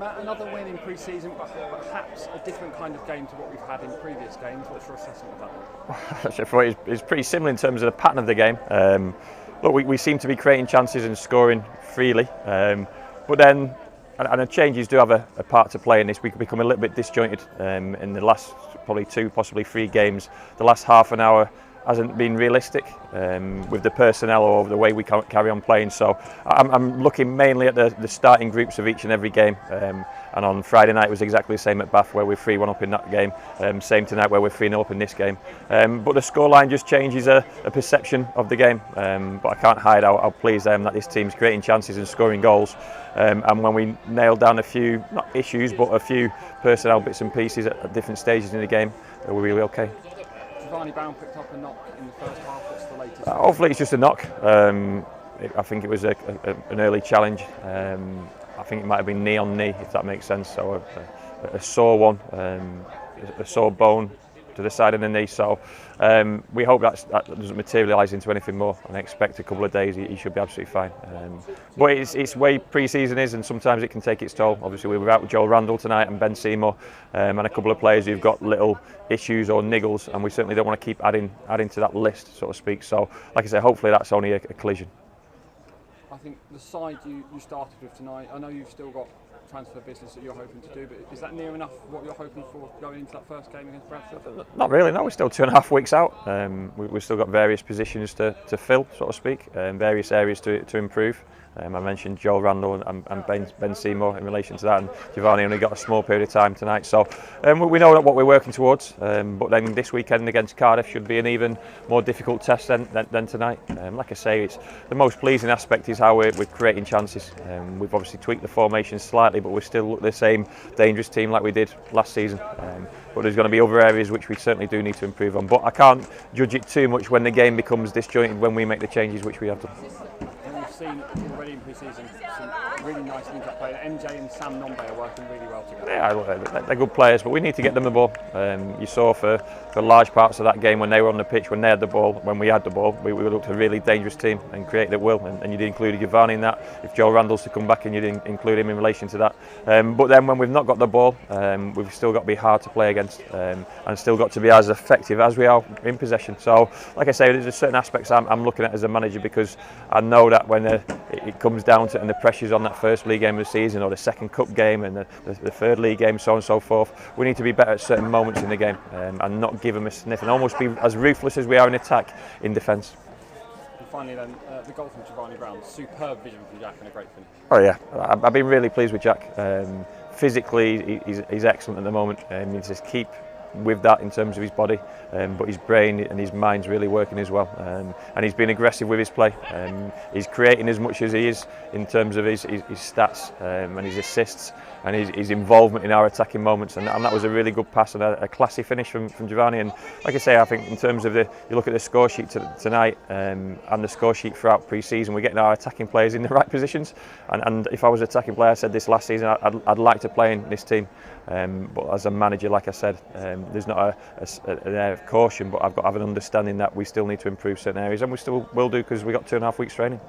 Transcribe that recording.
Matt, another win in pre-season, but perhaps a different kind of game to what we've had in previous games. What's your assessment of that one? It's pretty similar in terms of the pattern of the game. Look, we seem to be creating chances and scoring freely, but then, and the changes do have a part to play in this. We could become a little bit disjointed in the last probably 2, possibly 3 games. The last half an hour hasn't been realistic with the personnel or the way we carry on playing. So I'm looking mainly at the starting groups of each and every game. And on Friday night it was exactly the same at Bath, where we're 3-1 up in that game. Same tonight where we're 3-0 up in this game. But the scoreline just changes a perception of the game. But I can't hide how pleased I am that this team's creating chances and scoring goals. And when we nailed down a few, not issues, but a few personnel bits and pieces at different stages in the game, we're really okay. Giovanni Brown picked up a knock in the first half. What's the latest? Hopefully it's just a knock. I think it was an early challenge. I think it might have been knee on knee, if that makes sense. So a sore one, a sore bone to the side of the knee. So we hope that doesn't materialise into anything more, and I expect a couple of days he should be absolutely fine. But it's way pre-season is, and sometimes it can take its toll. Obviously we were out with Joel Randall tonight and Ben Seymour, and a couple of players who've got little issues or niggles, and we certainly don't want to keep adding to that list, so to speak. So like I say, hopefully that's only a collision. I think the side you started with tonight, I know you've still got transfer business that you're hoping to do, but is that near enough what you're hoping for going into that first game against Bradford? Not really, no. We're still 2.5 weeks out. We've still got various positions to fill, so to speak, various areas to improve. I mentioned Joel Randall and Ben Seymour in relation to that, and Giovanni only got a small period of time tonight. So we know what we're working towards, but then this weekend against Cardiff should be an even more difficult test than tonight. Like I say, it's the most pleasing aspect is how we're creating chances. We've obviously tweaked the formation slightly, but we still look the same dangerous team like we did last season. But there's going to be other areas which we certainly do need to improve on. But I can't judge it too much when the game becomes disjointed, when we make the changes which we have done. Seen already in pre-season some really nice link-up play. MJ and Sam Nombe are working really well together. Yeah, they're good players, but we need to get them the ball. You saw for large parts of that game when they were on the pitch, when they had the ball, when we had the ball, we looked a really dangerous team and created at will. And you did include Giovanni in that. If Joe Randall's to come back, and you didn't include him in relation to that. But then when we've not got the ball, we've still got to be hard to play against, and still got to be as effective as we are in possession. So, like I say, there's certain aspects I'm looking at as a manager, because I know that when it comes down to it and the pressure's on that first league game of the season, or the second cup game and the third league game, so on and so forth, we need to be better at certain moments in the game, and not give them a sniff, and almost be as ruthless as we are in attack in defence. And finally then, the goal from Giovanni Brown, superb vision from Jack and a great finish. Oh yeah, I've been really pleased with Jack. Physically he's excellent at the moment, and he needs to keep with that in terms of his body, but his brain and his mind's really working as well, and he's been aggressive with his play. He's creating as much as he is in terms of his stats and his assists and his involvement in our attacking moments, and that was a really good pass and a classy finish from Giovanni. And like I say, I think in terms of you look at the score sheet tonight and the score sheet throughout pre-season, we're getting our attacking players in the right positions, and if I was an attacking player, I said this last season, I'd like to play in this team, but as a manager, like I said, there's not an air of caution, but I've got to have an understanding that we still need to improve certain areas, and we still will do, because we've got 2.5 weeks training.